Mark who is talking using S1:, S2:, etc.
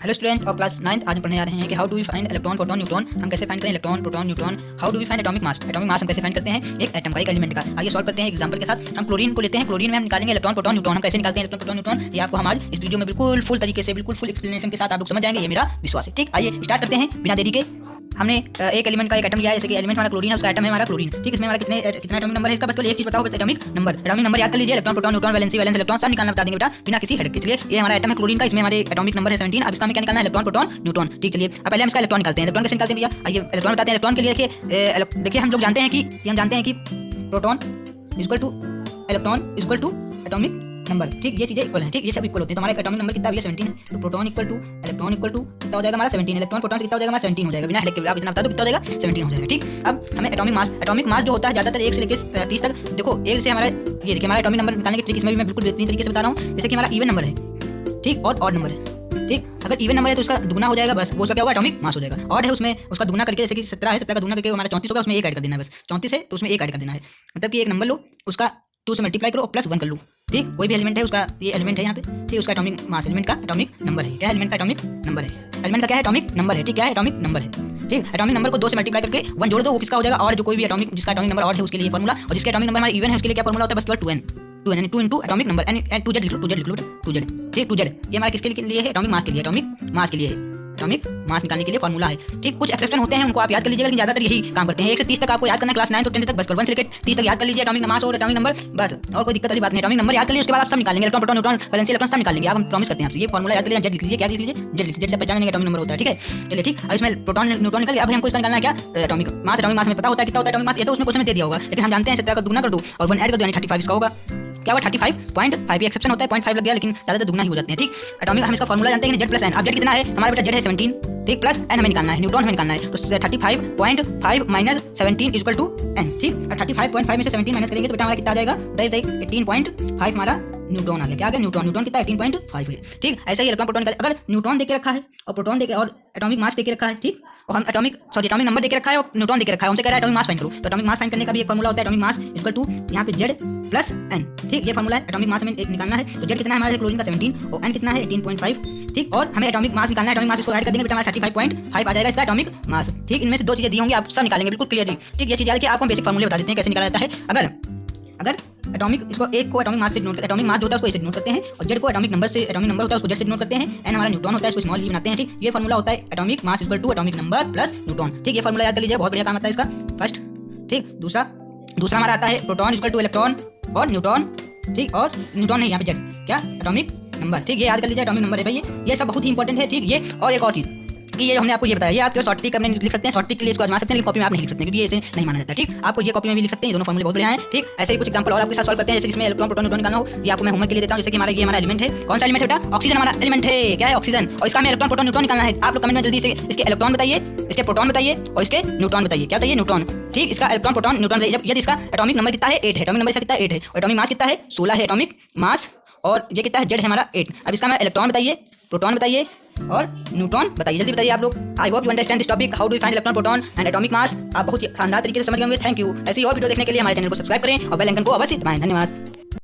S1: Hello student of class 9th। आज हम पढ़ने जा रहे हैं कि how do we find electron proton neutron. हम कैसे फाइंड करें electron proton neutron. How do we find atomic mass. Atomic mass हम कैसे फाइंड करते हैं एक एटम का, एक एलिमेंट का। आइए सॉल्व करते हैं एग्जांपल के साथ। हम क्लोरीन को लेते हैं, क्लोरीन में हम निकालेंगे इलेक्ट्रॉन प्रोटॉन न्यूट्रॉन। हम कैसे निकालते हैं इलेक्ट्रॉन प्रोटॉन न्यूट्रॉन, ये आपको हम आज इस वीडियो में बिल्कुल फुल तरीके से, बिल्कुल फुल एक्सप्लेनेशन के साथ आप लोग समझ जाएंगे, ये मेरा विश्वास है। ठीक, आइए स्टार्ट करते हैं बिना देरी के। हमने एक एलिमेंट का एक एटम लिया है, जैसे कि एलिमेंट हमारा क्लोरीन है, उसका एटम है हमारा क्लोरीन। ठीक, इसमें हमारा कितना एटॉमिक नंबर है इसका, बस केवल एक चीज बताओ, एटॉमिक नंबर। एटॉमिक नंबर याद कर लीजिए, electron proton neutron valency valence electron सब निकालना बता देंगे बेटा बिना किसी हेडेक के। चलिए, ये हमारा एटम है क्लोरीन का, इसमें हमारे एटॉमिक नंबर है 17। अब इसका हमें क्या निकालना है, इलेक्ट्रॉन प्रोटॉन न्यूट्रॉन। ठीक, चलिए अब पहले हम इसका इलेक्ट्रॉन निकालते हैं। इलेक्ट्रॉन कैसे निकालते हैं भैया, आइए इलेक्ट्रॉन बताते हैं। इलेक्ट्रॉन के लिए देखिए हम लोग जानते हैं कि proton equal to electron equal to atomic number. ठीक, ये चीजें इक्वल हैं। ठीक, ये सब इक्वल होते हैं। तो हमारा एटॉमिक नंबर कितना है, 17 है। तो proton equal to electron equal to कितना हो जाएगा हमारा 17। इलेक्ट्रॉन प्रोटॉन से कितना हो जाएगा हमारा 17 हो जाएगा बिना हेडेक के। आप इतना बता दो कितना हो जाएगा, 17 हो जाएगा। ठीक, अब हमें एटॉमिक मास जो होता है ज्यादातर 1 से लेकर 30 तक। देखो 1 से हमारा ये देखिए हमारा एटॉमिक नंबर निकालने की ट्रिक इसमें भी मैं बिल्कुल बेहतरीन तरीके से बता रहा हूँ। जैसे कि हमारा इवन नंबर है, ठीक, और ऑड नंबर है। ठीक, अगर इवन नंबर है तो उसका दुगना हो जाएगा, बस वो उसका क्या होगा, एटॉमिक मास हो जाएगा। ऑड है उसमें उसका दुगना करके, जैसे कि 17 है, 17 का दुगना करके हमारा 34 होगा, उसमें 1 ऐड कर देना है। बस 34 है तो उसमें 1 ऐड कर देना है। मतलब कि एक नंबर लो, उसका 2 से मल्टीप्लाई करो और प्लस 1 कर लो। ठीक, कोई भी एलिमेंट है उसका, ये एलिमेंट है यहाँ पे, ठीक, उसका एटॉमिक मास एलिमेंट का एटॉमिक नंबर है। क्या एलिमेंट का एटॉमिक नंबर है, एलिमेंट का क्या है, एटॉमिक नंबर है। ठीक, क्या है, एटॉमिक नंबर है। ठीक, एटॉमिक नंबर को 2 से मल्टीप्लाई करके 1 जोड़ दो, वो किसका हो जाएगा, और जो कोई भी एटॉमिक जिसका एटॉमिक नंबर और है उसके लिए फॉर्मूला, और जिसका एटॉमिक नंबर हमारा इवन है उसके लिए क्या फॉर्मूला होता है, बस केवल 2n यानी 2 into atomic number and 2z लिख लो, 2z लिख लो, 2z। ठीक, 2z ये हमारा किसके लिए है, एटॉमिक मास के लिए, एटॉमिक मास के लिए है, एटॉमिक मास निकालने के लिए फॉर्मूला है। ठीक, कुछ एक्सेप्शन होते हैं, उनको आप याद कर लीजिएगा, लेकिन ज्यादातर यही काम करते हैं। 1 से 30 तक आपको याद करना है, क्लास 9 और 10 तक, बस 1 से लेकर 30 तक याद कर लीजिए एटॉमिक मास और एटॉमिक नंबर, बस और कोई दिक्कत वाली बात नहीं। एटॉमिक नंबर याद कर लीजिए, उसके बाद आप सब निकालेंगे, electron proton neutron valency electron सब निकालेंगे। आप हम प्रॉमिस करते हैं आपसे, ये फॉर्मूला याद कर लीजिए, जेड लिख लीजिए, क्या लिख लीजिए, जेड से पहचानेंगे एटॉमिक नंबर होता है। ठीक है, चलिए ठीक, अब इसमें प्रोटॉन न्यूट्रॉन निकल गया। अब हमको इसका निकालना है क्या, एटॉमिक मास। एटॉमिक मास में पता होता है कितना होता है एटॉमिक मास, ये तो उसमें क्वेश्चन में दे दिया होगा, लेकिन हम जानते हैं 17 का दुगना कर दो और 1 ऐड कर दो यानी 35 इसका होगा। क्या होगा, 35.5। एक्सेप्शन होता है, 0.5 लग गया, लेकिन ज्यादातर दुगना ही हो जाते हैं। ठीक, एटॉमिक हम इसका फॉर्मूला जानते हैं, जेड प्लस एन। अब जेड कितना है हमारा बेटा, जेड है 17। ठीक, प्लस एन हमें निकालना है, न्यूट्रॉन हमें निकालना है। तो 35.5 माइनस 17 इक्वल टू एन। ठीक, 35.5 में से 17 माइनस करेंगे तो बेटा हमारा कितना आ जाएगा, बताइए 18.5 हमारा न्यूट्रॉन आ गया। क्या आ गया, न्यूट्रॉन कितना 18.5 है। ठीक, ऐसा ही इलेक्ट्रॉन प्रोटॉन निकाले। अगर न्यूट्रॉन देके रखा है और प्रोटॉन देके और एटॉमिक मास देके रखा है, ठीक, और हम एटॉमिक नंबर देके रखा है और न्यूट्रॉन देके रखा है, हमसे कह रहा है एटॉमिक मास फाइंड करो। तो एटॉमिक मास फाइंड करने का भी एक फॉर्मूला होता है, एटॉमिक मास इक्वल टू यहाँ पे जेड प्लस एन। ठीक, ये फॉर्मूला है, एटॉमिक मास हमें एक निकालना है। तो जेड कितना है हमारे क्लोरीन का 17 और एन कितना है 18.5। ठीक, और हमें एटॉमिक मास निकालना है, एटॉमिक मास इसको ऐड कर देंगे बेटा हमारा 35.5 आ जाएगा इसका एटॉमिक मास। ठीक, इनमें से 2 चीजें दी होंगी, आप सब निकालेंगे बिल्कुल क्लियरली। ठीक, ये चीज याद कि आपको हम बेसिक फॉर्मूले बता देते हैं कैसे निकाला जाता है। अगर एटॉमिक इसको एक को एटॉमिक मास से डिनोट, एटॉमिक मास जो होता है उसको ए से डिनोट करते हैं, और जेड को एटॉमिक नंबर होता है उसको जेड से डिनोट करते हैं। एन हमारा न्यूट्रॉन होता है, इसको स्मॉल ही बनाते हैं। ठीक, ये फॉर्मूला होता है atomic mass equal to atomic number plus neutron. ठीक, ये फॉर्मूला याद कर लीजिए, बहुत बढ़िया काम आता है इसका, फर्स्ट। ठीक, दूसरा हमारा आता है प्रोटॉन इक्वल टू इलेक्ट्रॉन और न्यूट्रॉन। ठीक, और न्यूट्रॉन है यहाँ पे जेड, क्या एटॉमिक नंबर। ठीक, ये याद कर लीजिए एटॉमिक नंबर है भाई, ये सब बहुत ही इंपॉर्टेंट है। ठीक, ये और एक और चीज कि ये हमने आपको ये बताया, ये आप शॉर्ट ट्रिक अपने लिख सकते हैं, शॉर्ट ट्रिक के लिए इसको आजमा सकते हैं, लेकिन कॉपी में आप नहीं लिख सकते क्योंकि ये इसे नहीं माना जाता। ठीक, आपको ये कॉपी में भी लिख सकते हैं, ये दोनों फॉर्मूले बहुत बढ़िया हैं। ठीक, ऐसे ही कुछ एग्जांपल और आपके साथ सॉल्व करते हैं, जैसे इसमें इलेक्ट्रॉन प्रोटॉन न्यूट्रॉन निकालना हो, ये आपको मैं होमवर्क के लिए देता हूं। जैसे कि ये हमारा एलिमेंट है, कौन सा एलिमेंट है बेटा, ऑक्सीजन हमारा एलिमेंट है। क्या है, ऑक्सीजन, और इसका हमें इलेक्ट्रॉन प्रोटॉन न्यूट्रॉन निकालना है। आप लोग कमेंट में जल्दी से इसके इलेक्ट्रॉन बताइए, इसके प्रोटॉन बताइए और इसके न्यूट्रॉन बताइए। क्या बताइए, न्यूट्रॉन। ठीक, इसका इलेक्ट्रॉन प्रोटॉन न्यूट्रॉन बताइए। यदि इसका एटॉमिक नंबर कितना है, 8 है, एटॉमिक नंबर इसका कितना है, 8 है, और एटॉमिक मास कितना है, 16 है एटॉमिक मास, और ये कितना है, जेड है हमारा 8। अब इसका मैं इलेक्ट्रॉन बताइए, प्रोटॉन बताइए और न्यूट्रॉन बताइए, जल्दी बताइए आप लोग। I hope you understand this topic, how do we find electron proton and atomic mass. आप बहुत ही शानदार तरीके से समझ गए होंगे। Thank you. ऐसी और वीडियो देखने के लिए हमारे चैनल को सब्सक्राइब करें और बेल आइकन को अवश्य दबाएं। धन्यवाद।